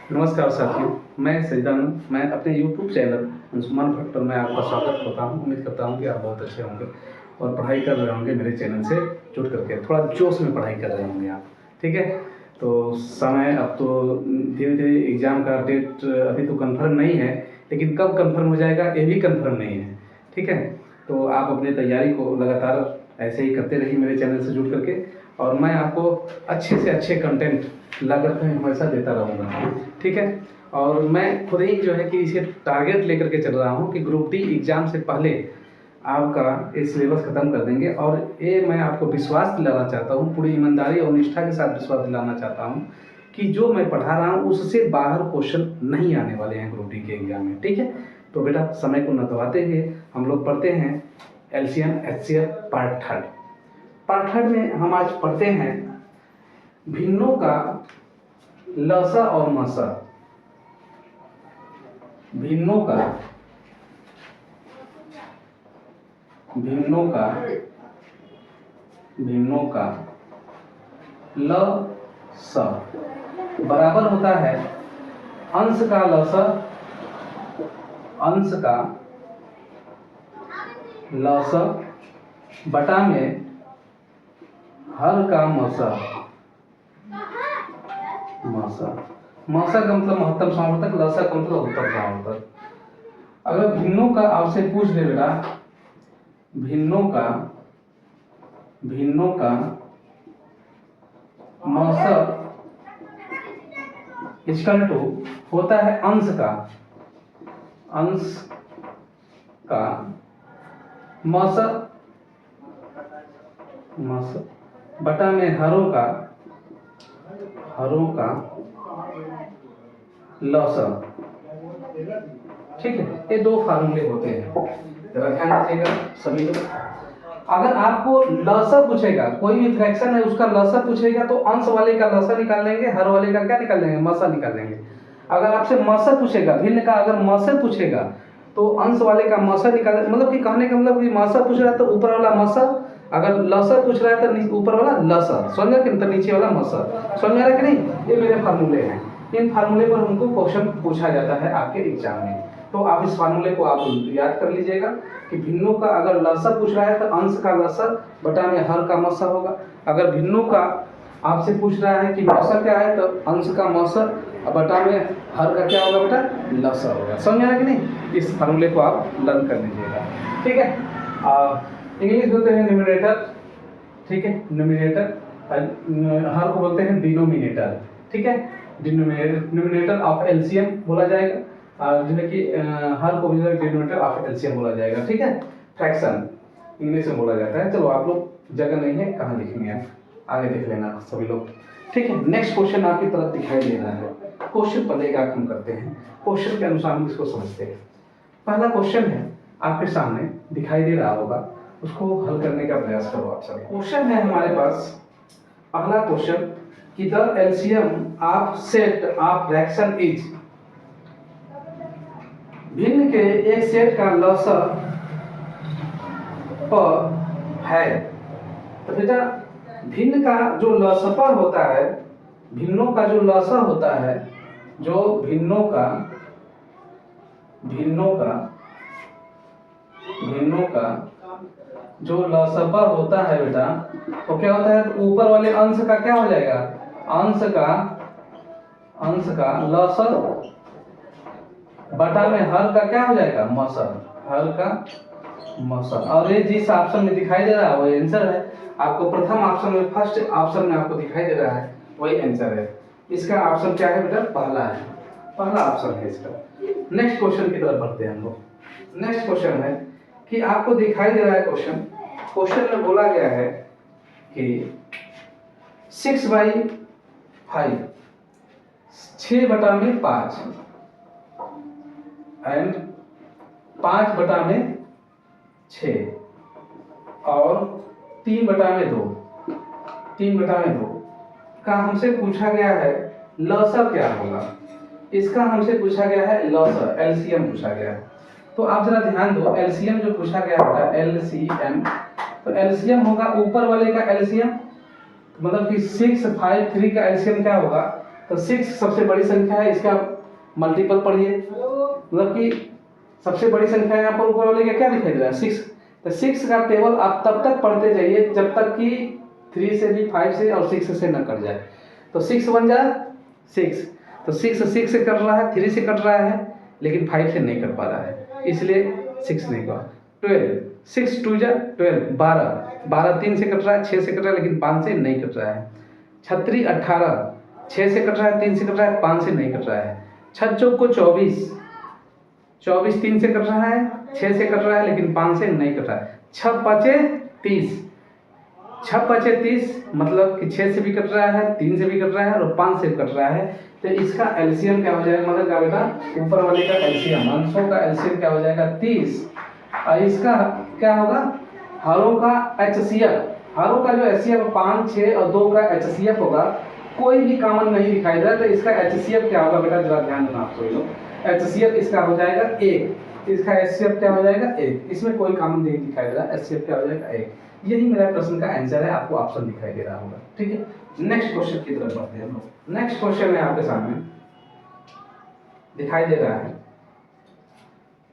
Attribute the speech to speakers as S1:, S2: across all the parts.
S1: नमस्कार साथियों, मैं सैदानंद। मैं अपने YouTube चैनल अंशुमान भट्ट पर मैं आपका स्वागत करता हूँ। उम्मीद करता हूँ कि आप बहुत अच्छे होंगे और पढ़ाई कर रहे होंगे। मेरे चैनल से जुड़ करके थोड़ा जोश में पढ़ाई कर रहे होंगे आप, ठीक है। तो समय अब तो धीरे धीरे एग्ज़ाम का डेट अभी तो कंफर्म नहीं है, लेकिन कब कंफर्म हो जाएगा ये भी कंफर्म नहीं है, ठीक है। तो आप अपनी तैयारी को लगातार ऐसे ही करते रहिए मेरे चैनल से जुड़ करके, और मैं आपको अच्छे से अच्छे कंटेंट ला करके हमेशा देता रहूँगा, ठीक है। और मैं खुद ही जो है कि इसे टारगेट लेकर के चल रहा हूँ कि ग्रुप डी एग्ज़ाम से पहले आपका ये सिलेबस ख़त्म कर देंगे। और ये मैं आपको विश्वास दिलाना चाहता हूँ, पूरी ईमानदारी और निष्ठा के साथ विश्वास दिलाना चाहता हूँ कि जो मैं पढ़ा रहा हूँ उससे बाहर क्वेश्चन नहीं आने वाले हैं ग्रुप डी के एग्ज़ाम में, ठीक है। तो बेटा समय को न गवाते हुए हम लोग पढ़ते हैं एलसीएम एचसीएफ पार्ट थर्ड में हम आज पढ़ते हैं भिन्नों का लसा और मसा। भिन्नों का ल स बराबर होता है अंश का लस, अंश का लस बटा में हर का मसा। मसा का मतलब महत्तम समावर्तक, लसा का मतलब उत्तम समावर्तक। अगर भिन्नों का आपसे पूछ दे बेटा, भिन्नों का मसा इक्वल टू होता है अंश का मसा बटा में हरों का लसा, ठीक है। ये दो फार्मूले होते हैं, जरा ध्यान रखिएगा सभी लोग। अगर आपको लसा पूछेगा, कोई भी फ्रैक्शन है उसका लसा पूछेगा तो अंश वाले का लसा निकाल लेंगे, हर वाले का क्या निकाल लेंगे, मसा निकाल लेंगे। अगर आपसे मसा पूछेगा, भिन्न का अगर मसा पूछेगा तो अंश वाले का मसा निकाल, मतलब कि कहने का मतलब कि मसा पूछ रहा है तो ऊपर वाला मसा, अगर लसा पूछ रहा है तो ऊपर वाला लसा, समझ गया कि तो नीचे वाला मसा। समझ में आ रहा है कि नहीं? ये मेरे फार्मूले हैं, इन फार्मूले पर हमको क्वेश्चन पूछा जाता है आपके एग्जाम में। तो आप इस फार्मूले को आप याद कर लीजिएगा कि भिन्नों का अगर लसा पूछ रहा है तो अंश का लसा बटा में हर का मसा होगा। अगर भिन्नों का आपसे पूछ रहा है कि मसा क्या है तो अंश का मसा बटा में हर का क्या होगा बेटा, लसा होगा। समझ आया कि नहीं? इस फार्मूले को आप लर्न कर लीजिएगा, ठीक है। इंग्लिश बोलते हैं न्यूमरेटर, ठीक है। न्यूमरेटर, हर को बोलते हैं डिनोमिनेटर, ठीक है। डिनोमिनेटर ऑफ एलसीएम बोला जाएगा, जो है कि हर को डिनोमिनेटर ऑफ एलसीएम बोला जाएगा, ठीक है। फ्रैक्शन इंग्लिश में बोला जाता है। चलो आप लोग जगह नहीं है, कहाँ लिखेंगे आप, आगे देख लेना सभी लोग, ठीक है। नेक्स्ट क्वेश्चन आपकी तरफ दिखाई दे रहा है। क्वेश्चन पहले का हम करते हैं, क्वेश्चन के अनुसार हम इसको समझते हैं। पहला क्वेश्चन है आपके सामने दिखाई दे रहा होगा, उसको हल करने का प्रयास करो आप सब। क्वेश्चन है हमारे पास, पहला क्वेश्चन कि the LCM of set of fraction is, भिन्न के एक सेट का लसा है। तो बेटा भिन्न का जो लसपा होता है, भिन्नों का जो लसा होता है, जो भिन्नों का जो लसपा होता है बेटा, तो क्या होता है, तो ऊपर वाले अंश का क्या हो जाएगा, अंश का लसा बटा में हर का क्या हो जाएगा, मसा, हर का मसा। और ये जिस ऑप्शन में दिखाई दे रहा है वही आंसर है। आपको प्रथम ऑप्शन में, फर्स्ट ऑप्शन में आपको दिखाई दे रहा है वही आंसर है। इसका ऑप्शन क्या है बेटा, पहला है, पहला ऑप्शन है इसका। नेक्स्ट क्वेश्चन की तरफ बढ़ते हैं हम लोग। नेक्स्ट क्वेश्चन है कि आपको दिखाई दे रहा है क्वेश्चन में बोला गया है कि 6/5 6/5 एंड 5/6 और 3/2 का हमसे पूछा गया है लसा क्या होगा। इसका हमसे पूछा गया है लसा, एलसीएम पूछा गया है। तो आप जरा ध्यान दो, एलसीएम जो पूछा गया है एलसीएम, तो एलसीएम होगा ऊपर वाले का एलसीएम, मतलब कि 6, 5, 3 का एलसीएम क्या होगा, तो 6 सबसे बड़ी संख्या है, इसका मल्टीपल पढ़िए, मतलब कि सबसे बड़ी संख्या यहाँ पर ऊपर वाले का क्या दिखाई दे रहा है 6। तो 6 का टेबल आप तब तक पढ़ते जाइए जब तक कि 3 से भी 5 से और 6 से न कट जाए। तो 6 बन जाए 6, तो 6 से कट रहा है, 3 से कट रहा है, लेकिन 5 से नहीं कट पा रहा है, इसलिए 6 नहीं हुआ। 12, 6 2 जा 12, 12 3 से कट रहा है, 6 से कट रहा है, लेकिन 5 से नहीं कट रहा है। 36 18, 6 से कट रहा है, 3 से कट रहा है, 5 से नहीं कट रहा है। 6 चौक को 24, 24 3 से कट रहा है, 6 से कट रहा है, लेकिन 5 से नहीं कट रहा है। 6 5 30, 6 5 30 मतलब कि 6 से भी कट रहा है, 3 से भी कट रहा है और 5 से कट रहा है। तो इसका एलसीएम क्या हो जाएगा, मतलब क्या बेटा, ऊपर वाले का एलसीएम, अंशों का एलसीएम क्या हो जाएगा 30, और इसका क्या होगा, हरों का एचसीएफ, हरों का जो एचसीएफ 5 6 और 2 का एचसीएफ होगा, कोई भी कॉमन नहीं दिखाई दे रहा, तो इसका एचसीएफ क्या होगा बेटा, जरा ध्यान देना आप सभी लोग। एचसीएफ इसका हो जाएगा 1, इसका एचसीएफ क्या हो जाएगा 1, इसमें कोई कॉमन नहीं दिखाई दे रहा, एचसीएफ क्या हो जाएगा 1। यही मेरा प्रश्न का आंसर है, आपको ऑप्शन दिखाई दे रहा होगा। ठीक है, नेक्स्ट क्वेश्चन की तरफ बढ़ते हैं हम लोग। नेक्स्ट क्वेश्चन है आपके सामने दिखाई दे रहा है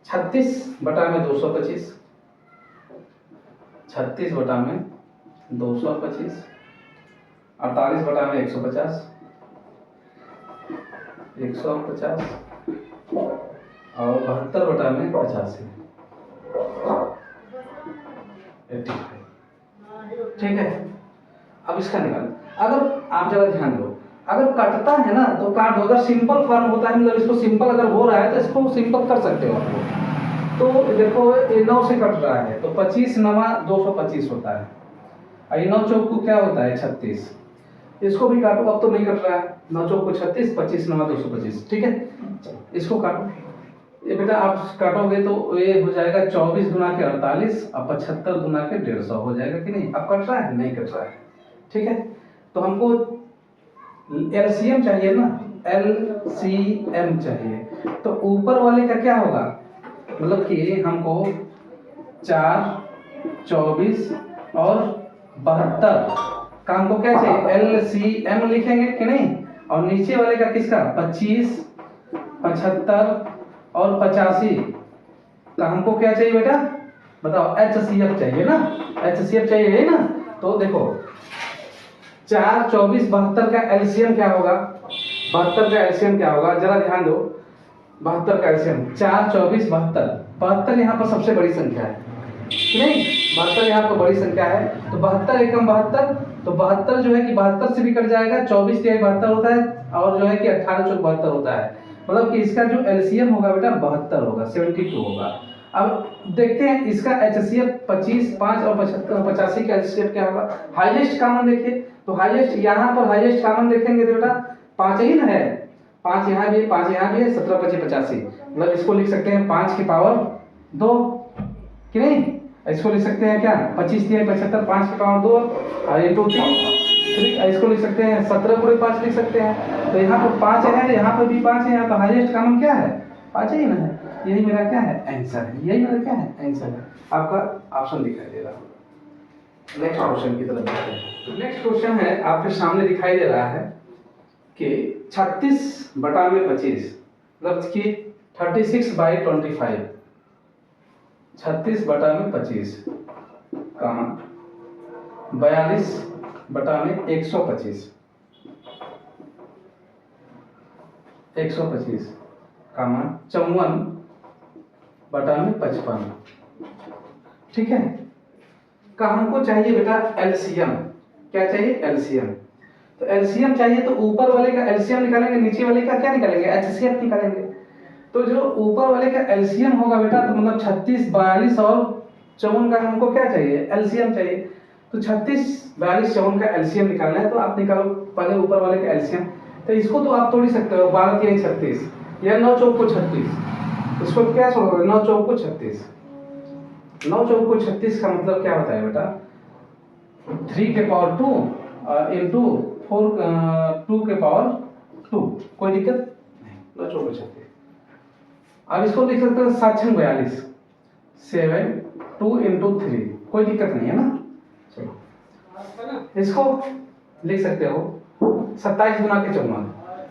S1: 36 बटा में 225, 36 बटा में 225, 48 बटा में 150, 150 और 72 बटा में 85, 85। ठीक है, अब इसका निकाल, अगर आप जरा ध्यान दो, अगर कटता है ना तो काट दो, अगर सिंपल फॉर्म होता है, मतलब इसको सिंपल अगर हो रहा है तो इसको सिंपल कर सकते हो आप। तो देखो ये 9 से कट रहा है, तो 25 9 225 होता है, और ये 9 चौक को क्या होता है 36, इसको भी काटो, अब तो नहीं कट रहा है, 9 चौक को 36, 25 9 225। ठीक है, इसको काटो, ये बेटा आप काटोगे तो ये हो जाएगा 24 गुना के 48 और 75 गुना के 150 हो जाएगा कि नहीं। अब कट रहा है, नहीं कट रहा है। ठीक है, तो हमको एलसीएम चाहिए ना, एलसीएम चाहिए, तो ऊपर वाले का क्या होगा, मतलब कि हमको 4 24 और 72 का हमको क्या चाहिए, एलसीएम लिखेंगे कि नहीं, और नीचे वाले का किसका 25 75 और 85 का हमको क्या चाहिए बेटा, बताओ, एचसीएफ चाहिए ना, एचसीएफ चाहिए ना। तो देखो 4 24 72 का एलसीएम क्या होगा, 72 का एलसीएम क्या होगा, जरा ध्यान दो, 72 का एलसीएम 4 24 72, 72 यहाँ पर सबसे बड़ी संख्या है नहीं, 72 यहाँ पर बड़ी संख्या है, तो 72 एकम 72, तो 72 जो है कि 72 से भी कट जाएगा, 24 तिहाई 72 होता है, और जो है कि 18 चौक 72 होता है, मतलब कि इसका जो एलसीएम होगा बेटा 72 होगा, 72 होगा। अब देखते हैं इसका एचसीएफ 25 5 और 85 का एचसीएफ क्या होगा, हाईएस्ट कॉमन देखिए, तो हाईएस्ट यहाँ पर हाईएस्ट कॉमन देखेंगे तो बेटा 5 ही ना है, 5 यहाँ भी है, 5 यहाँ भी है, 17 25 85, मतलब इसको लिख सकते हैं 5 की पावर 2 कि नहीं, इसको लिख सकते हैं क्या 25 तिहाई 75, 5 की पावर 2 और इंटू 3, इसको लिख सकते हैं 17 पूरे 5 लिख सकते हैं। तो यहाँ पर 5 है, यहाँ पर भी 5 है, यहाँ तो हाईएस्ट कॉमन क्या है 5 ही ना है, यही मेरा क्या है आंसर है, यही मेरा क्या है आंसर है, आपका ऑप्शन दिखाई दे रहा है। नेक्स्ट क्वेश्चन की तरफ बढ़ते हैं। नेक्स्ट क्वेश्चन है आपके सामने दिखाई दे रहा है कि 36 बटा में 25, मतलब कि 36/25, 36 बटा में 25 कहाँ 42 बटा में 125, 125 कमा 54 बटा में 55। ठीक है, का हमको चाहिए बेटा एलसीएम, क्या चाहिए एलसीएम, तो एलसीएम चाहिए तो ऊपर वाले का एलसीएम निकालेंगे, नीचे वाले का क्या निकालेंगे एचसीएफ निकालेंगे। तो जो ऊपर वाले का एलसीएम होगा बेटा, तो मतलब 36 42 और 54 का हमको क्या चाहिए एलसीएम चाहिए, तो 36 42 54 का एलसीएम निकालना है, तो आप निकालो पहले ऊपर वाले का एलसीएम। तो इसको तो आप तोड़ सकते हो, 12 3 36 या 9 चौक को 36, इसको क्या छोड़ोगे 9 चौक को 36, 9 चौक को 36 का मतलब क्या होता है बेटा 3 के पावर 2 इंटू 2 के पावर 2, कोई दिक्कत नहीं, 9 चौक को 36। अब इसको लिख सकते हो 7 6 42 7 2 इंटू 3, कोई दिक्कत नहीं है ना। चलो इसको लिख सकते हो 27 गुना के 54,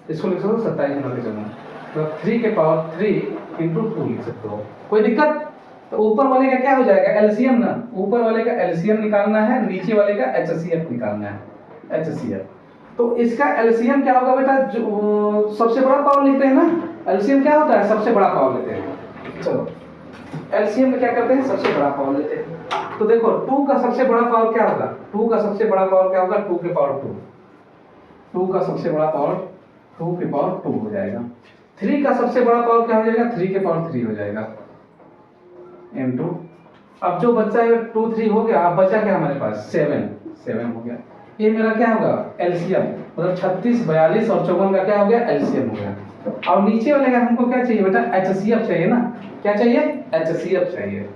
S1: इसको लिख सकते हो 27 गुना के चौवन, तो 3 के पावर 3 इंटू 2 लिख सकते हो। कोई दिक्कत? तो ऊपर वाले का क्या हो जाएगा, एलसीएम ना, ऊपर वाले का एलसीएम निकालना है, नीचे वाले का एचसीएफ निकालना है, एचसीएफ। तो इसका एलसीएम क्या होगा बेटा, जो सबसे बड़ा पावर लेते हैं ना, एलसीएम क्या होता है, सबसे बड़ा पावर लेते हैं। चलो एलसीएम में क्या करते हैं, सबसे बड़ा पावर लेते हैं। तो देखो 2 का सबसे बड़ा पावर क्या होगा, 2 का सबसे बड़ा पावर क्या होगा, 2 के पावर 2, 2 का सबसे बड़ा पावर 2 के पावर 2 हो जाएगा। 3 का सबसे बड़ा पावर क्या हो जाएगा, 3 के पावर 3 हो जाएगा इनटू, अब जो बच्चा है 2 3 हो गया, अब बचा क्या हमारे पास 7 हो गया। ये मेरा क्या होगा एलसीएम, मतलब 36 42 और 54 का क्या हो गया एलसीएम हो गया। और नीचे वाले का हमको क्या चाहिए बेटा, एचसीएफ चाहिए ना, क्या चाहिए, एचसीएफ चाहिए।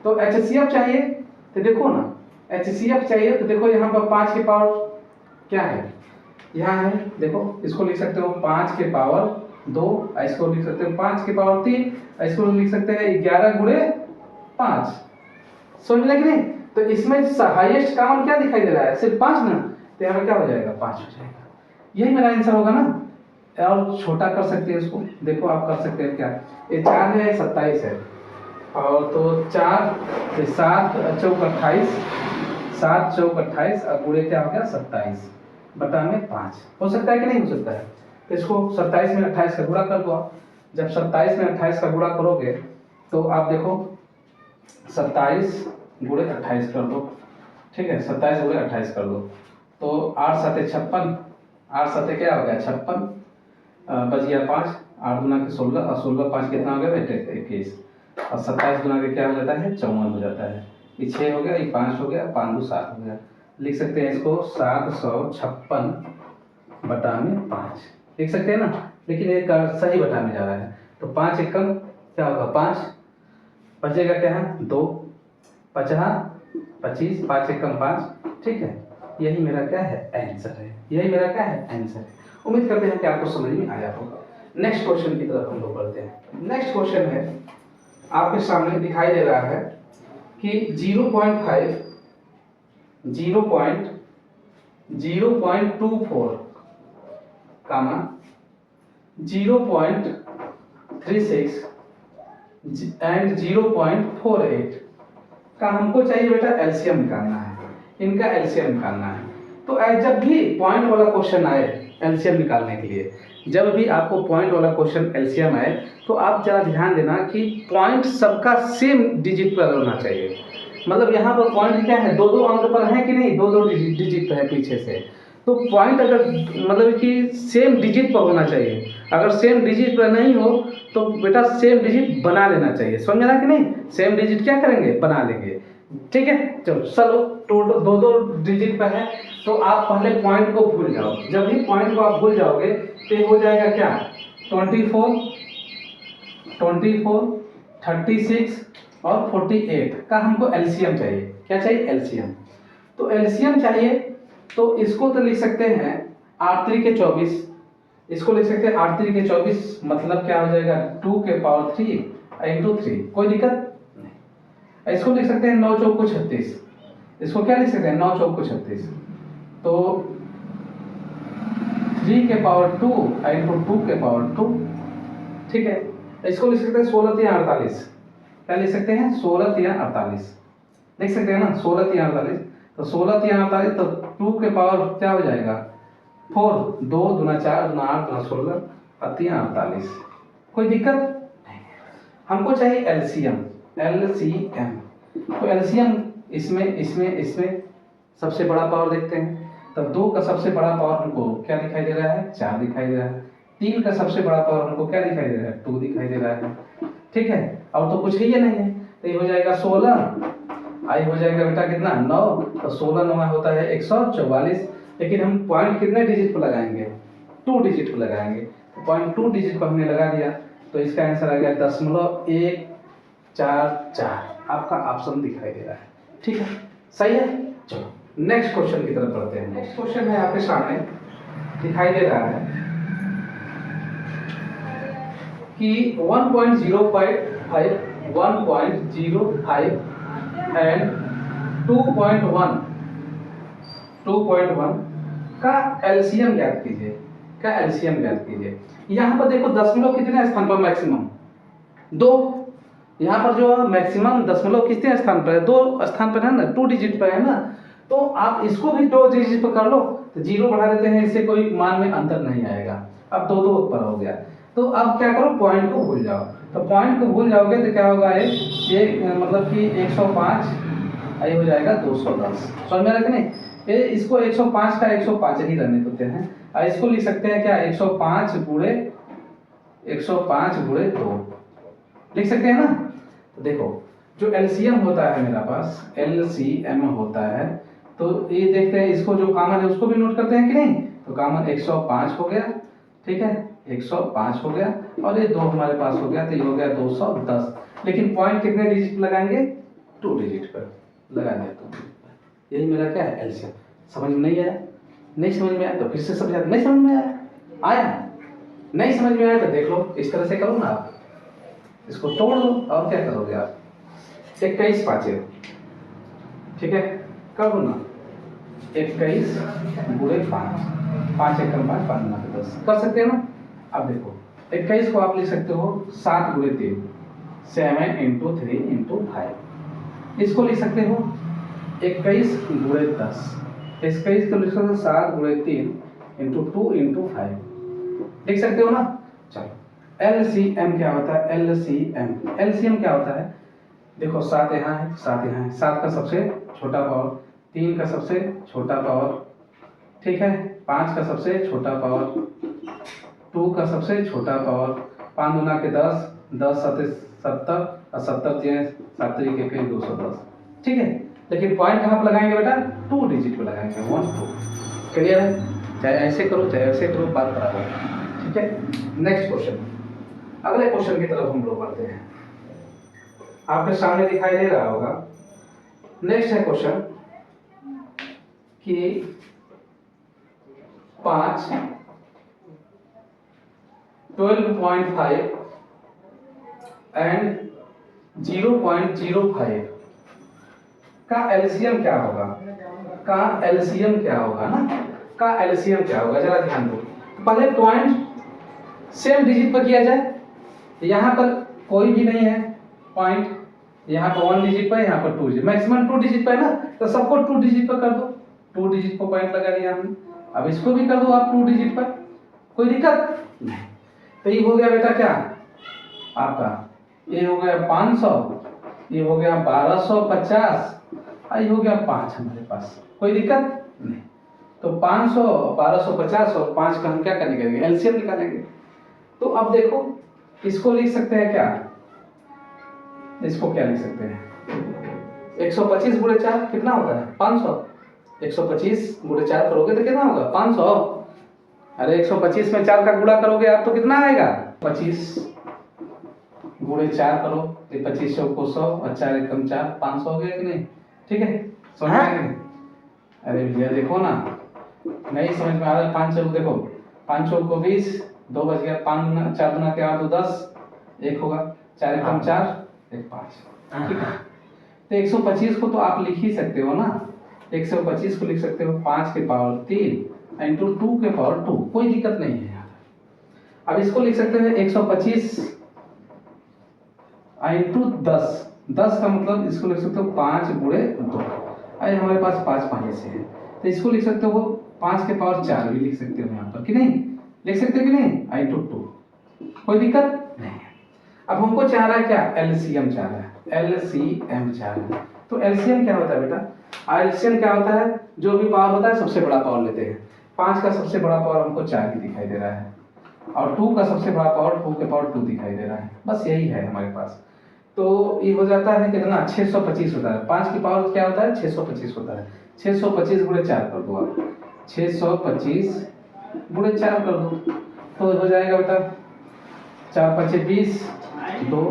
S1: तो एचसीएफ चाहिए तो देखो ना, एचसीएफ चाहिए तो देखो यहाँ पर 5 के पावर क्या है, यहाँ है देखो, इसको लिख सकते हो 5 के पावर 2, इसको लिख सकते हो 5 के पावर 3, इसको लिख सकते हैं 11 गुणे 5। समझ लगे नहीं? तो इसमें हाईएस्ट कॉमन क्या दिखाई दे रहा है, सिर्फ 5 ना, तो यहाँ क्या हो जाएगा 5 हो जाएगा। यही मेरा आंसर होगा ना। और छोटा कर सकते हैं इसको, देखो आप कर सकते हैं क्या, ये 4 है 27 है, और तो 4 से 7 चौक 28, 7 चौक 28 और गुणे क्या हो गया 27 बटा में 5। हो सकता है कि नहीं हो सकता है? तो इसको 27 में 28 का गुणा कर दो आप। जब 27 में 28 का गुणा करोगे तो आप देखो 27 गुणे 28 कर दो, ठीक है, 27 गुणे 28 कर दो, तो 8 7 56, 8 7 क्या हो गया 56, बच गया 5, 8 गुना के 16 और 16 5 कितना हो गया बेटे 21, और 27 गुना के क्या हो जाता है 54 हो जाता है। ये 6 हो गया, ये 5 हो गया, 5 2 7 हो गया। लिख सकते हैं इसको 756 बटा में 5 लिख सकते हैं ना, लेकिन ये सही बटा में जा रहा है, तो 5 एकम क्या होगा 5, बचेगा क्या है 2, 25 5 एकम 5, ठीक है। यही मेरा क्या है आंसर है, यही मेरा क्या है आंसर है। उम्मीद करते हैं कि आपको समझ में आया होगा। नेक्स्ट क्वेश्चन की तरफ हम लोग बढ़ते हैं। नेक्स्ट क्वेश्चन है आपके सामने दिखाई दे रहा है कि 0.5 0.24 कामा 0.36 एंड 0.48 का हमको चाहिए बेटा एलसीएम निकालना है, इनका एलसीएम निकालना है। तो जब भी पॉइंट वाला क्वेश्चन आए एलसीएम निकालने के लिए, जब भी आपको पॉइंट वाला क्वेश्चन एलसीएम आए तो आप जरा ध्यान देना कि पॉइंट सबका सेम डिजिट पर होना चाहिए। मतलब यहाँ पर पॉइंट क्या है, 2-2 अंक पर है कि नहीं, 2-2 डिजिट पर है पीछे से, तो पॉइंट अगर मतलब कि सेम डिजिट पर होना चाहिए। अगर सेम डिजिट पर नहीं हो तो बेटा सेम डिजिट बना लेना चाहिए। समझ रहा कि नहीं, सेम डिजिट क्या करेंगे बना लेंगे, ठीक है। चलो 2-2 डिजिट पर है तो आप पहले पॉइंट को भूल जाओ। जब भी पॉइंट को आप भूल जाओगे तो हो जाएगा क्या 24 36 और 48 का हमको एलसीएम चाहिए। क्या चाहिए एलसीएम, तो एलसीएम चाहिए तो इसको तो लिख सकते हैं 8 3 के 24, इसको लिख सकते हैं 8 3 के 24, मतलब क्या हो जाएगा 2 के पावर 3 इंटू 3, कोई दिक्कत नहीं। इसको लिख सकते हैं 9 चौको 36, इसको क्या लिख सकते हैं 9 चौको 36, तो 3 के पावर 2 इंटू 2 के पावर 2, ठीक है। इसको लिख सकते हैं 16 3 48, क्या लिख सकते हैं 16 3 48 लिख सकते हैं ना, 16 3 48, तो 16 3 48 तो 2 के पावर क्या हो जाएगा 4, 2 दूना 4 दूना 8 दूना 16 और 3 48, कोई दिक्कत नहीं। हमको चाहिए एलसीएम, एलसीएम तो एलसीएम इसमें सबसे बड़ा पावर देखते हैं। तब 2 का सबसे बड़ा पावर हमको क्या दिखाई दे रहा है 4 दिखाई दे रहा है, 3 का सबसे बड़ा पावर हमको क्या दिखाई दे रहा है 2 दिखाई दे रहा है, ठीक है। और तो कुछ ही नहीं है, तो ये हो जाएगा 16, आई हो जाएगा बेटा कितना 9, तो 16 9 होता है 144, लेकिन हम पॉइंट कितने डिजिट पर लगाएंगे 2 डिजिट पर लगाएंगे, तो पॉइंट 2 डिजिट पर हमने लगा दिया, तो इसका आंसर आ गया 0.144, आपका ऑप्शन दिखाई दे रहा है, ठीक है सही है। चलो नेक्स्ट क्वेश्चन की तरफ बढ़ते हैं। नेक्स्ट क्वेश्चन है आपके सामने दिखाई दे रहा है कि 1.05 1.05 एंड 2.1 का एलसीएम ज्ञात कीजिए। का एलसीएम ज्ञात कीजिए। यहाँ पर देखो दशमलव कितने स्थान पर मैक्सिमम 2, यहाँ पर जो मैक्सिमम दशमलव कितने स्थान पर है 2 स्थान पर है ना, 2 डिजिट पर है ना, तो आप इसको भी 2 डिजिट पर कर लो, तो 0 बढ़ा देते हैं, इससे कोई मान में अंतर नहीं आएगा। अब 2 2 ऊपर हो गया, तो अब क्या करो पॉइंट को भूल जाओ, तो पॉइंट को भूल जाओगे तो क्या होगा ये मतलब कि 105 ये हो जाएगा 210, समझ में आ रहा है कि नहीं। ये इसको 105 का 105 ही रहने देते हैं, और इसको लिख सकते हैं क्या 105 गुणे 2 लिख सकते हैं ना। तो देखो जो एलसीएम होता है मेरा पास एलसीएम होता है, तो ये देखते हैं इसको जो कॉमन है उसको भी नोट करते हैं कि नहीं, तो कॉमन 105 हो गया, ठीक है 105 हो गया, और ये 2 हमारे पास हो गया, तो ये हो गया 210। लेकिन पॉइंट कितने डिजिट पर लगाएंगे 2 डिजिट पर लगाएंगे, तो यही मेरा क्या है एलसीएम। समझ में नहीं आया, नहीं समझ में आया तो फिर से समझा, नहीं समझ में आया नहीं समझ में आया तो देख लो, इस तरह से करो ना आप, इसको तोड़ दो और क्या करोगे आप 21 पाँचे, ठीक है कर दो ना 21 गुणे 5, 5 एकम 5 5 गुना 10 कर सकते हैं ना। अब देखो 21 को आप लिख सकते हो 7 गुणे 3 7 इंटू 3 इंटू 5, इसको लिख सकते हो 21 गुणे 10, 21 को लिख सकते हो 7 गुणे 3 इंटू 2 इंटू 5, लिख सकते हो ना। चलो एलसीएम क्या होता है, एलसीएम क्या होता है, देखो 7 यहाँ है 7 यहाँ है, 7 का सबसे छोटा पावर, 3 का सबसे छोटा पावर, ठीक है 5 का सबसे छोटा पावर, 2 का सबसे छोटा पावर, 5 गुना के 10 10 7 70 और 70 7 तरीके के 210, ठीक है। लेकिन पॉइंट कहाँ पर लगाएंगे बेटा 2 डिजिट पे लगाएंगे 1 2, क्लियर है, चाहे ऐसे करो चाहे ऐसे करो, बात बराबर है, ठीक है। नेक्स्ट क्वेश्चन, अगले क्वेश्चन की तरफ हम लोग बढ़ते हैं, आपके सामने दिखाई दे रहा होगा। नेक्स्ट है क्वेश्चन कि 5 12.5 एंड 0.05 का एलसीएम क्या होगा, का एलसीएम क्या होगा ना, का एलसीएम क्या होगा जरा ध्यान दो। पहले पॉइंट सेम डिजिट पर किया जाए, यहाँ पर कोई भी नहीं है पॉइंट, यहाँ पर 1 डिजिट पर, यहाँ पर 2 डिजिट, मैक्सिमम 2 डिजिट पर है ना, तो सबको 2 डिजिट पर कर दो, 2 डिजिट को पॉइंट लगा दिया हमने। अब इसको भी कर दो आप 2 डिजिट पर, कोई दिक्कत नहीं। तो ये हो गया बेटा क्या आपका, ये हो गया 500, ये हो गया 1250, ये हो गया 5 हमारे पास, कोई दिक्कत नहीं। तो 500 1250 और 5 का हम क्या करेंगे एलसीएम निकालेंगे। तो अब देखो इसको लिख सकते हैं क्या, इसको क्या लिख सकते हैं 125 गुणे 4 कितना होता है 500, 125 गुणे 4 करोगे तो कितना होगा 500, अरे 125 में 4 का गुणा करोगे आप तो कितना आएगा 25 गुणे 4 करो तो 25 को 100 और 4 एकम 4 500 हो गया कि नहीं, ठीक है समझ में आया कि नहीं। अरे भैया देखो ना नहीं समझ में आ रहा, 500 देखो 500 को 20 2 बच गया, 5 4 गुना के 8 10 1 होगा, 4 एकम 4 1 5, ठीक है। तो 125 को तो आप लिख ही सकते हो ना, 125 को लिख सकते हो 5 के पावर 3 इंटू 2 के पावर 2, कोई दिक्कत नहीं है यार। अब इसको लिख सकते हैं 125 इंटू 10, 10 का मतलब इसको लिख सकते हो 5 गुणे 2, अरे हमारे पास 5 पहले से है, तो इसको लिख सकते हो 5 के पावर 4 भी लिख सकते हो यहाँ पर कि नहीं, लिख सकते हो कि नहीं इंटू 2, कोई दिक्कत नहीं है। अब हमको चाह रहा है क्या एलसीएम चाह रहा है, एलसीएम चाह रहा है। तो एलसीएम क्या होता है बेटा, एलसीएम क्या होता है, जो भी पावर होता है सबसे बड़ा पावर लेते हैं। 5 का सबसे बड़ा पावर हमको 4 ही दिखाई दे रहा है, और 2 का सबसे बड़ा पावर 2 के पावर 2 दिखाई दे रहा है, बस यही है हमारे पास। तो ये हो जाता है कितना 625 होता है, 5 की पावर क्या होता है 625 होता है, 625 गुणे 4 कर दो आप, 625 गुणे 4 कर दो तो हो जाएगा बेटा 4 5 20 2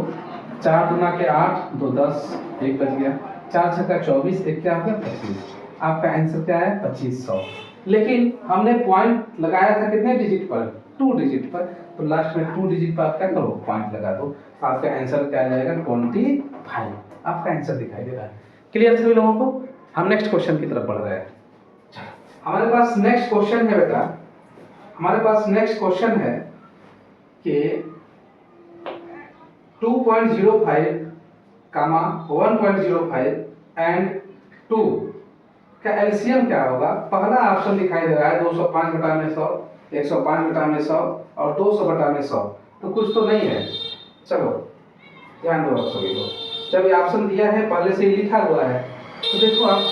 S1: 4 गुना के 8 2 10 1 बच गया, 4 छक्का 24 1 क्या हो गया 25, आपका आंसर क्या है 2500। लेकिन हमने पॉइंट लगाया था कितने डिजिट पर 2 डिजिट पर, तो लास्ट में 2 डिजिट पर आप क्या करो पॉइंट लगा दो, आपका आंसर क्या आ जाएगा 25, आपका आंसर दिखाई दे रहा है। क्लियर सभी लोगों को। हम नेक्स्ट क्वेश्चन की तरफ बढ़ रहे हैं। हमारे पास नेक्स्ट क्वेश्चन है बेटा, हमारे पास नेक्स्ट क्वेश्चन है कि 2.05 कामा 1.05 एंड 2 का एलसीएम क्या होगा। पहला ऑप्शन दिखाई दे रहा है 205 बटा में 100, 105 बटा में 100 और 200 बटा में 100, तो कुछ तो नहीं है। चलो ध्यान दो आप सभी को, जब ये ऑप्शन दिया है पहले से ही लिखा हुआ है तो देखो आप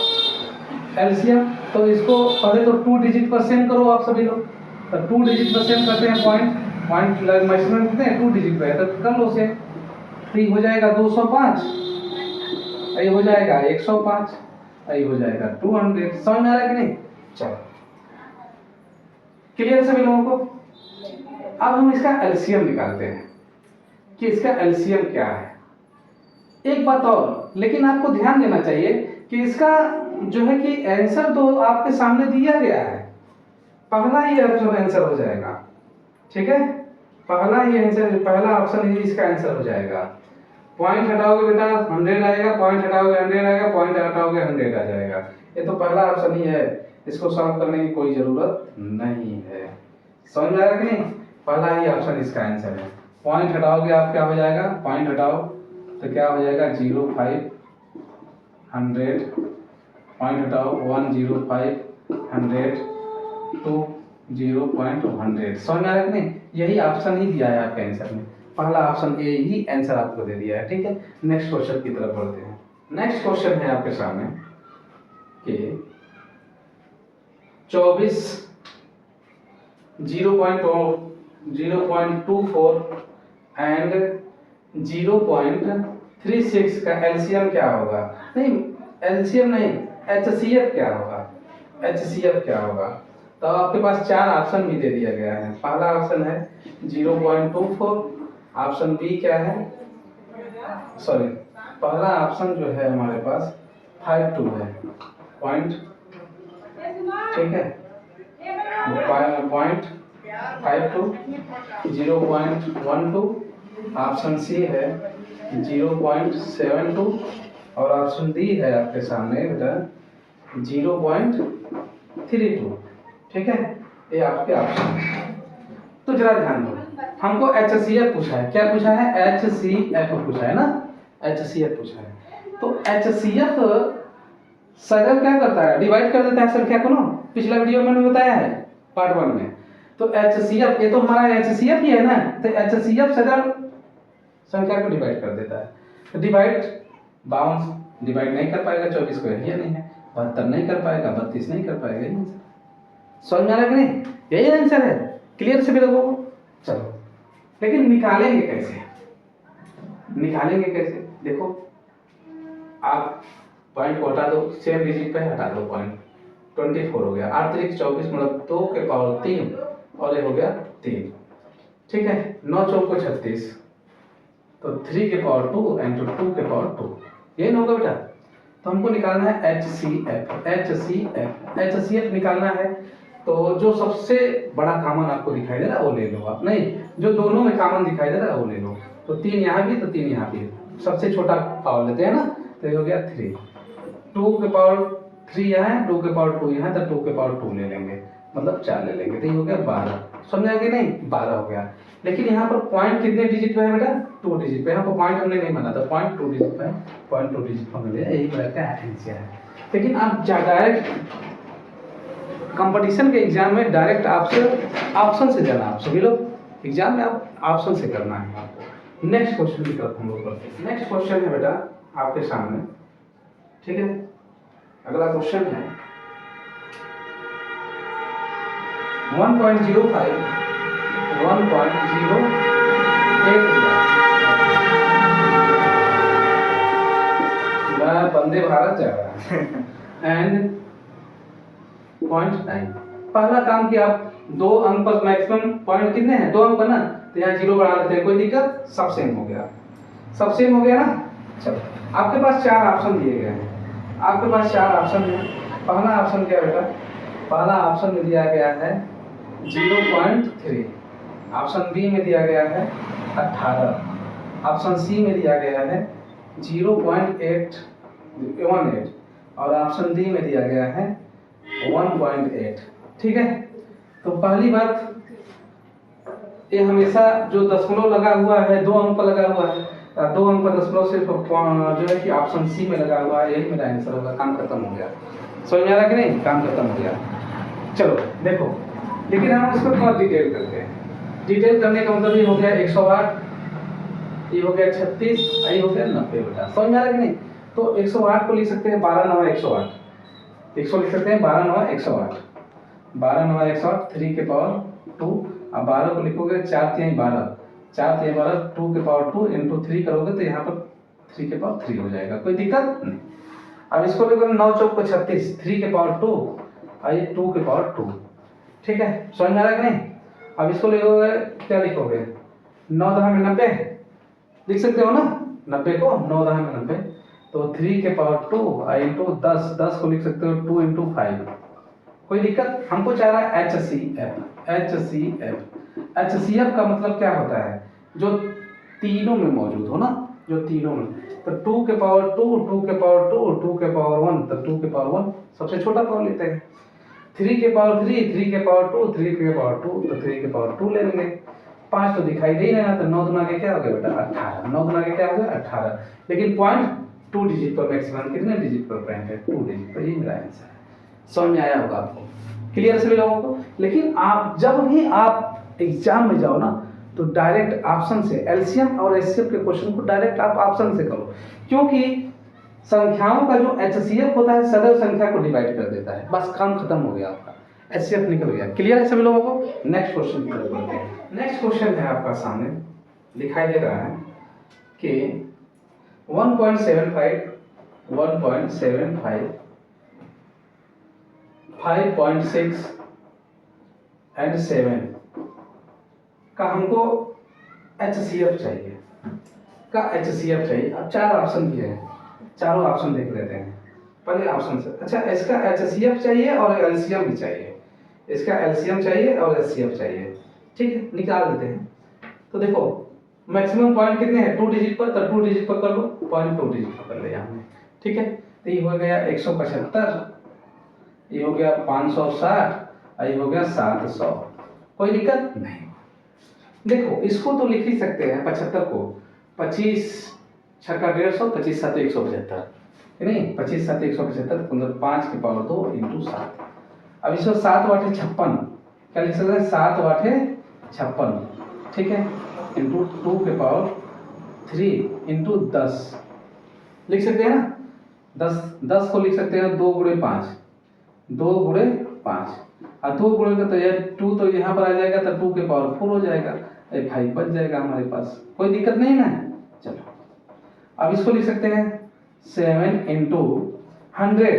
S1: एलसीएम, तो इसको पहले तो 2 डिजिट पर सेम करो आप सभी लोग। तो 2 डिजिट पर सेम करते हैं, पॉइंट मैक्सिमम कितने हैं 2 डिजिट पे, तो कर लो सेम। तो ये हो जाएगा 205, ये हो जाएगा 105, ये हो जाएगा 200। समझ में आ रहा है कि नहीं? चलो क्लियर सभी लोगों को। अब हम इसका एलसीएम निकालते हैं कि इसका एलसीएम क्या है। एक बात और, लेकिन आपको ध्यान देना चाहिए कि इसका जो है कि आंसर तो आपके सामने दिया गया है, पहला ही ऑप्शन आंसर हो जाएगा। ठीक है, पहला ही आंसर, पहला ऑप्शन ही इसका आंसर हो जाएगा। पॉइंट हटाओगे बेटा 100 आएगा, पॉइंट हटाओगे 100 आएगा, पॉइंट हटाओगे 100 आ जाएगा। ये तो पहला ऑप्शन ही है, इसको सॉल्व करने की कोई जरूरत नहीं है। समझ में आएगा कि नहीं? पहला ही ऑप्शन इसका आंसर है। पॉइंट हटाओगे आप क्या हो जाएगा, पॉइंट हटाओ तो क्या हो जाएगा 05 100, पॉइंट हटाओ 105 100 2 0.100। समझ में आया कि नहीं? यही ऑप्शन ही दिया है आपके आंसर में, पहला ऑप्शन ए ही आंसर आपको दे दिया है। ठीक है, नेक्स्ट क्वेश्चन की तरफ बढ़ते हैं। नेक्स्ट क्वेश्चन है आपके सामने कि 24 0.24 एंड 0.36 का एलसीएम क्या होगा। नहीं, एलसीएम नहीं, एचसीएफ क्या होगा, एचसीएफ क्या होगा। तो आपके पास 4 ऑप्शन भी दे दिया गया है। पहला ऑप्शन है 0.24, ऑप्शन बी क्या है, सॉरी पहला ऑप्शन जो है हमारे पास 52 है, पॉइंट, ठीक है, .52 0.12, ऑप्शन सी है 0.72 और ऑप्शन डी है आपके सामने बेटा 0.32। ठीक है, ये आपके ऑप्शन। तो जरा ध्यान दो, हमको एचसीएफ पूछा है। क्या पूछा है? एचसीएफ पूछा है ना, एचसीएफ पूछा है। तो एचसीएफ सगल क्या करता है, डिवाइड कर देता है संख्या को ना, पिछला वीडियो में मैंने बताया है पार्ट 1 में। तो एचसीएफ, ये तो हमारा एचसीएफ ही है ना, तो एचसीएफ सगल संख्या को डिवाइड कर देता है। तो डिवाइड, बाउंस डिवाइड नहीं कर पाएगा 24 को, यही नहीं है, 72 नहीं कर पाएगा, 32 नहीं कर पाएगा, यही आंसर। समझ में आ रहा है कि नहीं? यही आंसर है। क्लियर सभी लोगों को? चलो, लेकिन निकालेंगे कैसे, निकालेंगे कैसे? देखो आप पॉइंट को हटा दो, सेम डिजिट पे हटा दो पॉइंट, 24 हो गया, 8 3 24 मतलब 2 के पावर 3 और ये हो गया 3। ठीक है, 9 चौक को 36, तो 3 के पावर 2 एंड 2 के पावर 2, ये ना होगा बेटा। तो हमको निकालना है एचसीएफ, एचसीएफ, एचसीएफ निकालना है। तो जो सबसे बड़ा कॉमन आपको दिखाई दे रहा है वो ले लो आप, नहीं जो दोनों में कॉमन दिखाई दे रहा है वो ले लो। तो 3 यहाँ भी, तो 3 यहाँ भी, सबसे छोटा पावर लेते हैं ना, तो ये हो गया 3। 2 के पावर 3 यहाँ है, 2 के पावर 2 यहाँ, तो 2 के पावर 2 ले लेंगे, मतलब 4 ले लेंगे, तो ये हो गया 12। समझ आया कि नहीं? 12 हो गया। लेकिन यहाँ पर पॉइंट कितने डिजिट पे है बेटा? 2 डिजिट पे। यहाँ पर पॉइंट हमने नहीं माना था, पॉइंट 2 डिजिट पे है, पॉइंट 2 डिजिट पे हमने, यही तरह का आंसर है। लेकिन आप डायरेक्ट कंपटीशन के एग्जाम में डायरेक्ट आपसे ऑप्शन से जाना, आप सभी लोग एग्जाम में आप ऑप्शन से करना है आपको। नेक्स्ट क्वेश्चन की तरफ हम लोग बढ़ते हैं। नेक्स्ट क्वेश्चन है बेटा आपके सामने, ठीक है। अगला क्वेश्चन है 1.05 1.08 वंदे भारत जा रहा है एंड 0.9। पहला काम किया आप 2 अंक पर मैक्सिमम पॉइंट कितने हैं? 2 अंक पर ना, तो यहाँ 0 बढ़ा देते हैं, कोई दिक्कत? सब सेम हो गया, सब सेम हो गया ना। चलो, आपके पास 4 ऑप्शन दिए गए हैं, आपके पास 4 ऑप्शन है। पहला ऑप्शन क्या बेटा? पहला ऑप्शन में दिया गया है 0.3, ऑप्शन बी में दिया गया है 18, ऑप्शन सी में दिया गया है 0.818 और ऑप्शन डी में दिया गया है 1.8। ठीक है, तो पहली बात ये हमेशा जो दशमलव लगा हुआ है 2 अंक पर लगा हुआ है, 2 अंक पर दशमलव सिर्फ जो है कि ऑप्शन सी में लगा हुआ है, यही मेरा आंसर होगा। काम खत्म हो गया। समझ में आ रहा कि नहीं? काम खत्म हो गया। चलो देखो, लेकिन हम इसको थोड़ा डिटेल करते हैं। डिटेल करने का मतलब ये हो गया 108, ये हो गया 36, ये हो गया 90 बेटा। समझ में आ रहा कि नहीं? तो 108 को लिख सकते हैं 12 9 108, 100 लिख सकते हैं 12 9 108, 12 9 108 3 के पावर 2। अब 12 को लिखोगे 4 3 12, 4 3 12 2 के पावर 2 इंटू 3 करोगे तो यहाँ पर 3 के पावर 3 हो जाएगा। कोई दिक्कत नहीं। अब इसको लिखोगे 9 चौक को 36, 3 के पावर 2 और ये 2 के पावर 2। ठीक है, समझ में आ रहा है कि नहीं? अब इसको लिखोगे, क्या लिखोगे? 9 10 में 90 लिख सकते हो ना, 90 को 9 10 में 90, तो 3 के पावर 2 इंटू 10, 10 को लिख सकते हो 2 इंटू 5। कोई दिक्कत? हमको चाह रहा है HCF। HCF का मतलब क्या होता है? जो तीनों में मौजूद हो ना, जो तीनों में। तो 2 के पावर 2, 2 के पावर 2, 2 के पावर 1, तो 2 के पावर 1 सबसे छोटा पावर लेते हैं। 3 के पावर 3, 3 के पावर 2, 3 के पावर 2, तो 3 के पावर 2 ले लेंगे। 5 तो दिखाई दे ही नहीं रहा, तो 9 दुना के क्या हो गया बेटा? 18। 9 दुना के क्या हो गया? 18। लेकिन पॉइंट 2 डिजिट पर मैक्सिमम कितने डिजिट पर पॉइंट है? 2 डिजिट पर। ये मेरा आंसर है। समझ में आया होगा आपको? क्लियर सभी लोगों को? लेकिन आप जब भी आप एग्जाम में जाओ ना, तो डायरेक्ट ऑप्शन से एलसीएम और एचसीएफ के क्वेश्चन को डायरेक्ट आप ऑप्शन से करो, क्योंकि संख्याओं का जो एचसीएफ होता है सदैव संख्या को डिवाइड कर देता है। बस काम खत्म हो गया आपका, एचसीएफ निकल गया। क्लियर है सभी लोगों को? नेक्स्ट क्वेश्चन की तरफ बढ़ते हैं। नेक्स्ट क्वेश्चन है आपका सामने दिखाई दे रहा है कि 1.75 5.6 एंड 7 का हमको HCF चाहिए, अब 4 ऑप्शन भी है, चारों ऑप्शन देख लेते हैं। पहले ऑप्शन से, अच्छा इसका HCF चाहिए और LCM भी चाहिए, इसका LCM चाहिए और HCF चाहिए। ठीक है, निकाल देते हैं। तो देखो मैक्सिमम पॉइंट कितने हैं? 2 डिजिट पर, तो 2 डिजिट पर कर लो, पॉइंट 2 डिजिट पर कर लिया हमने। ठीक है, तो ये हो गया 175, ये हो गया 560, ये हो गया 700। कोई दिक्कत नहीं। देखो इसको तो लिख ही सकते हैं 75 को, 25 छक्का 150, 25 7 175, नहीं 25 7 175, मतलब 5 के पावर 2 इंटू 7। अब इसको 7 वाटे 56, क्या लिख सकते हैं? 7 वाटे 56। ठीक है, इंटू 2 के पावर 3 इंटू 10 लिख सकते हैं ना। 10 को लिख सकते हैं 2 गुणे 5, 2 गुणे 5, और 2 गुणे का तो ये 2 तो यहाँ पर आ जाएगा, तो 2 के पावर 4 हो जाएगा, 5 बच जाएगा हमारे पास। कोई दिक्कत नहीं ना। चलो अब इसको लिख सकते हैं 7 इंटू 100,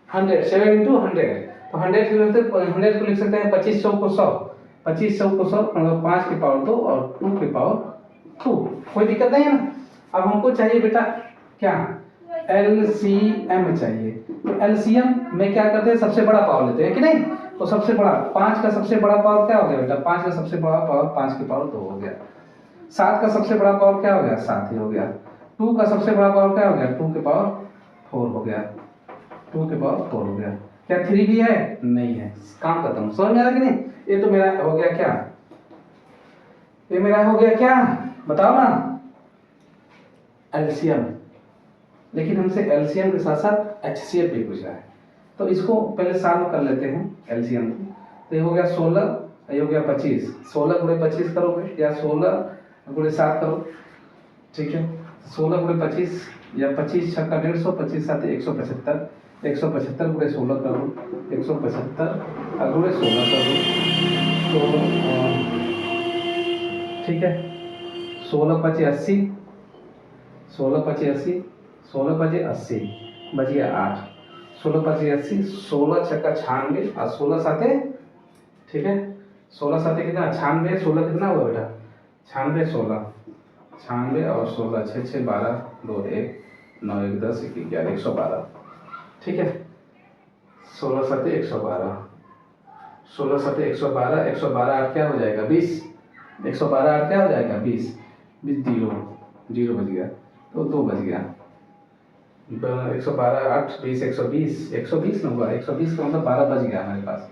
S1: 7 इंटू 100, तो 100 को लिख सकते हैं 25 100 को 100, 25 100 को 100, मतलब 5 के पावर 2 और 2 के पावर 2। कोई दिक्कत नहीं है ना। अब हमको चाहिए बेटा क्या? LCM चाहिए। तो LCM में क्या करते हैं? सबसे बड़ा पावर लेते हैं कि नहीं? तो सबसे बड़ा 5 का सबसे बड़ा पावर क्या हो गया बेटा? 5 का सबसे बड़ा पावर 5 के पावर 2 हो गया। 7 का सबसे बड़ा पावर क्या हो गया? 7 ही हो गया। 2 का सबसे बड़ा पावर क्या हो गया? 2 के पावर 4 हो गया, 2 के पावर 4 हो गया। क्या 3 भी है? नहीं है। काम खत्म। समझ में आ रहा कि नहीं? ये तो मेरा हो गया क्या? ये मेरा हो गया क्या? बताओ ना, LCM। लेकिन हमसे LCM के साथ साथ HCF भी पूछा है, तो इसको पहले सॉल्व कर लेते हैं LCM को। तो ये हो गया 16, ये हो गया 25, 16 गुणे 25 करोगे या 16 गुणे 7 करो। ठीक है, 16 गुणे 25 या 25 छक्का 150, 25 7 175, 175 गुणे 16 करो, 175 गुणे 16 करो, तो ठीक है 16 5 80, 16 5 80, 16 5 80, बच गया 8, 16 5 80, 16 छक्का 96 और 16 साते, ठीक है 16 साते कितना? 96, 16 कितना हुआ बेटा? 96 16, 96 और 16 6 6 12 2 1 9 1 10 1 11 112। ठीक है, 16 साते 112, 16 साते 112, 112 8 क्या हो जाएगा? 20, 112 8 क्या हो जाएगा? 20, 20 जीरो बच गया, तो 2 बच गया। 112 8 20 120, 120 ना हुआ, 120 का मतलब 12 बच गया हमारे पास।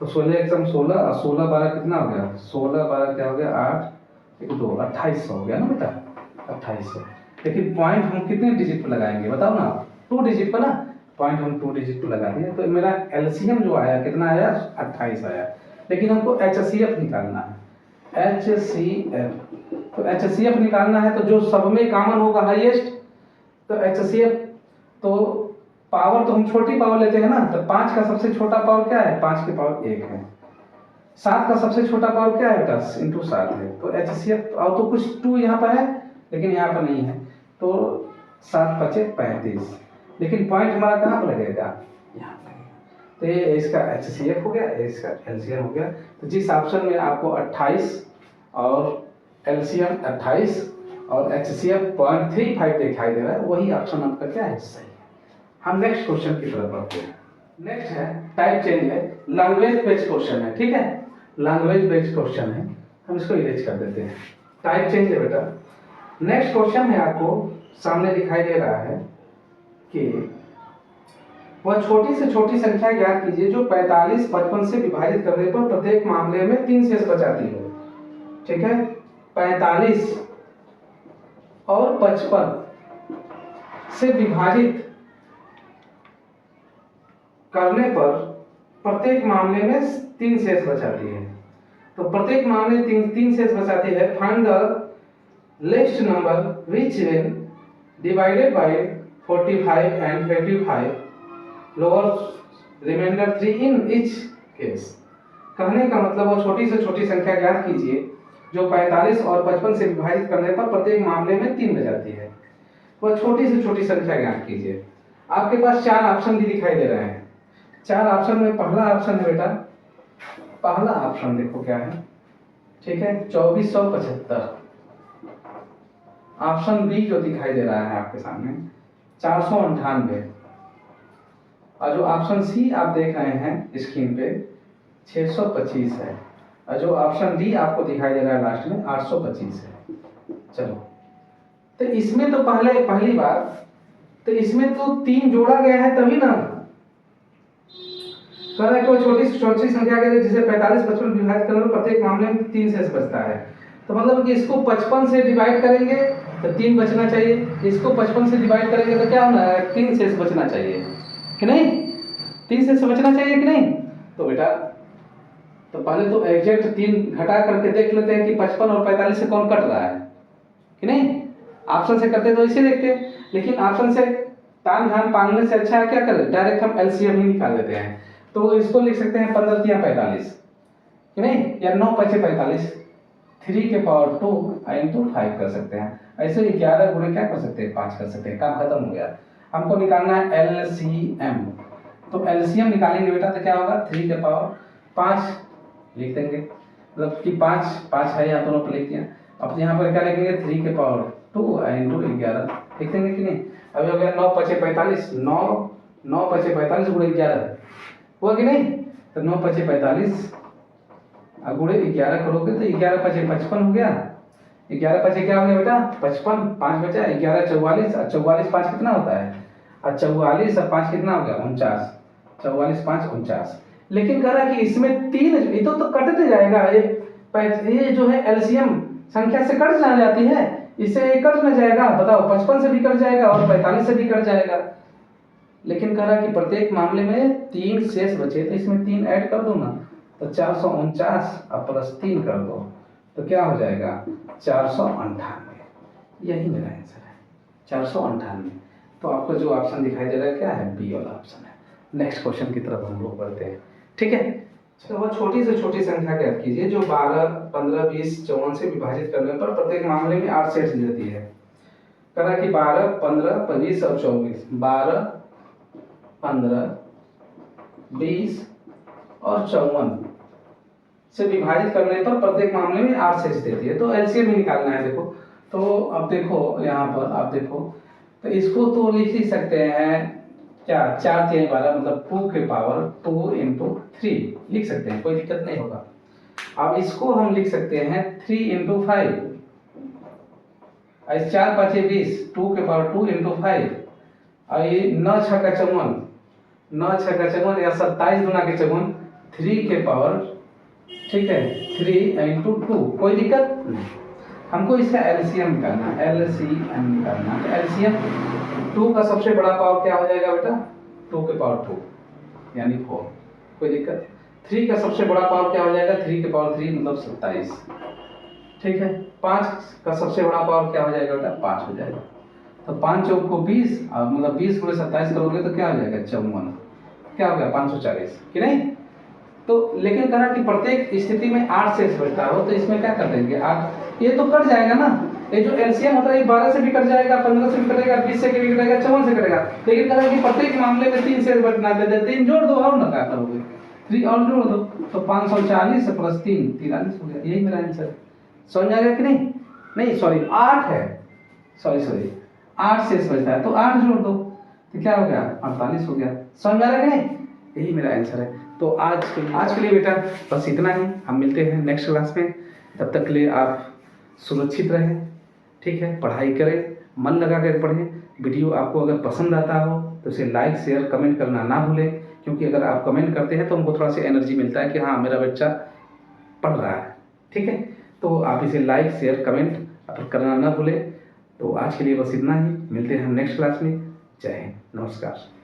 S1: तो 16 एक सम 16 और 16 12 कितना हो गया, 16 12 क्या हो गया, 8 1 2 2800 हो गया ना बेटा, 2800। लेकिन पॉइंट हम कितने डिजिट पर लगाएंगे बताओ ना, 2 डिजिट पर ना, पॉइंट हम 2 डिजिट पर लगा दिए, तो मेरा एलसीएम जो आया कितना आया, 28 आया। लेकिन हमको एचसीएफ निकालना है, एचसीएफ। तो एचसीएफ निकालना है तो जो सब में कॉमन होगा हाईएस्ट, तो एचसीएफ तो पावर तो हम छोटी पावर लेते हैं ना, तो 5 का सबसे छोटा पावर क्या है, 5 की पावर 1 है। 7 का सबसे छोटा पावर क्या है, 10 इंटू 7 है। तो एचसीएफ और तो कुछ 2 यहाँ पर है लेकिन यहाँ पर नहीं है, तो 7 पचे 35। लेकिन पॉइंट हमारा कहाँ पर लगेगा, यहाँ लगेगा। तो ये इसका एचसीएफ हो गया, इसका एलसीएम हो गया। तो जिस ऑप्शन में आपको 28 और एलसीएम 28 और एचसीएफ 0.35 दिखाई दे रहा है, वही ऑप्शन आपका क्या है, सही है। हम नेक्स्ट क्वेश्चन की तरफ बढ़ते हैं। नेक्स्ट है टाइप चेंज है, लैंग्वेज बेस्ड क्वेश्चन है, ठीक है, लैंग्वेज बेस्ड क्वेश्चन है, हम इसको इरेज कर देते हैं। टाइप चेंज है बेटा। नेक्स्ट क्वेश्चन है आपको सामने दिखाई दे रहा है कि वह छोटी से छोटी संख्या ज्ञात कीजिए जो 45 55 से विभाजित करने पर प्रत्येक मामले में 3 शेष बचाती है, ठीक है। 45 और 55 से विभाजित करने पर प्रत्येक मामले में 3 शेष बचाती है। तो प्रत्येक मामले में 3 शेष बचाती है। Find the least number which when divided by 45 and 55 lower remainder 3 in each case. कहने का मतलब वो छोटी से छोटी संख्या ज्ञात कीजिए जो 45 और 55 से विभाजित करने पर प्रत्येक मामले में 3 बचाती है। वह छोटी से छोटी संख्या ज्ञात कीजिए। आपके पास 4 ऑप्शन भी दिखाई दे रहे हैं। 4 ऑप्शन में पहला ऑप्शन है बेटा, पहला ऑप्शन देखो क्या है, ठीक है, 2475। ऑप्शन बी जो दिखाई दे रहा है आपके सामने 498, और जो ऑप्शन सी आप देख रहे हैं स्क्रीन पे 625 है, और जो ऑप्शन डी आपको दिखाई दे रहा है लास्ट में 825 है। चलो, तो इसमें तो पहली बार तो इसमें तो 3 जोड़ा गया है तभी ना, कह रहा है कि वो छोटी से छोटी संख्या के जिसे 45 55 विभाजित करने पर प्रत्येक मामले में 3 शेष बचता है। तो मतलब कि इसको 55 से डिवाइड करेंगे तो 3 बचना चाहिए, इसको 55 से डिवाइड करेंगे तो क्या होना है, 3 शेष बचना चाहिए कि नहीं, 3 शेष बचना चाहिए कि नहीं। तो बेटा तो पहले तो एग्जैक्ट 3 घटा करके देख लेते हैं कि 55 और 45 से कौन कट रहा है कि नहीं। ऑप्शन से करते तो इसे देखते, लेकिन ऑप्शन से तान झान पालने से अच्छा है क्या करें, डायरेक्ट हम एलसीएम ही निकाल लेते हैं। तो इसको लिख सकते हैं 15 तिया 45 कि नहीं, या 9 5 45, 3 के पावर 2 इंटू 5 कर सकते हैं। ऐसे 11 गुणे क्या कर सकते हैं, 5 कर सकते हैं, काम खत्म हो गया। हमको निकालना है एलसीएम। तो एलसीएम निकालेंगे बेटा तो क्या होगा, 3 के पावर 5 लिख देंगे, मतलब कि 5 है यहाँ दोनों पर लिख दिया। अब यहाँ पर क्या लिखेंगे, 3 के पावर 2 इंटू 11 लिख देंगे कि नहीं। अभी हो गया 9 5 45, 9 5 45 गुणे 11 हुआ कि नहीं। तो 9 5 45 गुणे 11 करोगे तो 11 5 55 हो गया, 11 5 क्या हो गया बेटा 55, 5 बचा 11 44, और 44 5 कितना होता है, और 44 और 5 कितना हो गया 49, 44 5 49। लेकिन कह रहा है कि इसमें 3 ये तो कटते जाएगा, ये जो है एलसीएम संख्या से कट जाती है, इससे कट न जाएगा, बताओ 55 से भी कट जाएगा और 45 से भी कट जाएगा। लेकिन कह रहा है कि प्रत्येक मामले में 3 शेष बचे, तो इसमें 3 ऐड कर दो ना, तो 449 और प्लस 3 कर दो तो क्या हो जाएगा 498। यही मेरा आंसर है 498। तो आपको जो ऑप्शन दिखाई दे रहा है क्या है, बी वाला ऑप्शन है। नेक्स्ट क्वेश्चन की तरफ हम लोग बढ़ते हैं, ठीक है। तो वह छोटी से छोटी संख्या ज्ञात कीजिए जो 12 15 20 54 से विभाजित करने पर प्रत्येक मामले में 8 शेष देती है। कह रहा है कि 12 15 20 और 24, 12 15 20 और 54 से विभाजित करने पर प्रत्येक मामले में 8 शेष देती है। तो एलसीएम ही निकालना है। देखो तो अब देखो यहाँ पर आप देखो, तो इसको तो लिख ही सकते हैं क्या, 4 3 12 मतलब 2 के पावर 2 इंटू 3 लिख सकते हैं, कोई दिक्कत नहीं होगा। अब इसको हम लिख सकते हैं 3 इंटू 5, 4 5 20, 2 के पावर 2 इंटू 5, और ये 9 6 का 54, 9 6 का 54 या 27 गुना के 54, 3 के पावर, ठीक है, 3 इंटू 2, कोई दिक्कत नहीं। हमको इसका एलसीएम निकालना है, एलसीएम निकालना है। एलसीएम 2 का सबसे बड़ा पावर क्या हो जाएगा बेटा? 2 के पावर 2 यानी 4, कोई दिक्कत। 3 का सबसे बड़ा पावर क्या हो जाएगा? 3 के पावर 3 मतलब 27, ठीक है। 5 का सबसे बड़ा पावर क्या हो जाएगा बेटा? 5 हो जाएगा। तो 5 चौक को 20, और मतलब 20 गुणे 27 करोगे तो क्या हो जाएगा? 54, क्या हो गया? 540, कि नहीं? तो लेकिन कहा कि प्रत्येक स्थिति में 8 शेष बचता हो, तो इसमें क्या कर देंगे? 8, ये तो कट जाएगा ना, ये जो एलसीएम होता है ये 12 से भी कट जाएगा, 15 से भी कटेगा, 20 से भी कटेगा, 54 से कटेगा। लेकिन कहा कि प्रत्येक मामले में 3 शेष बचना है, 3 जोड़ दो और ना क्या करोगे? 3 और जोड़ दो, तो 540 प्लस 3 43 हो गया। यही मेरा आंसर। समझ आ गया कि नहीं? नहीं सॉरी 8 है, सॉरी 8 शेष बचता है, तो 8 जोड़ दो, तो क्या हो गया? 48 हो गया। समझ आ रहा है कि नहीं? यही मेरा आंसर है। तो आज के लिए बेटा बस इतना ही। हम मिलते हैं नेक्स्ट क्लास में। तब तक के लिए आप सुरक्षित रहें, ठीक है, पढ़ाई करें, मन लगा कर पढ़ें। वीडियो आपको अगर पसंद आता हो तो इसे लाइक शेयर कमेंट करना ना भूलें, क्योंकि अगर आप कमेंट करते हैं तो हमको थोड़ा सा एनर्जी मिलता है कि हाँ मेरा बच्चा पढ़ रहा है, ठीक है। तो आप इसे लाइक शेयर कमेंट करना ना भूलें। तो आज के लिए बस इतना ही। मिलते हैं हम नेक्स्ट क्लास में। जय हिंद, नमस्कार।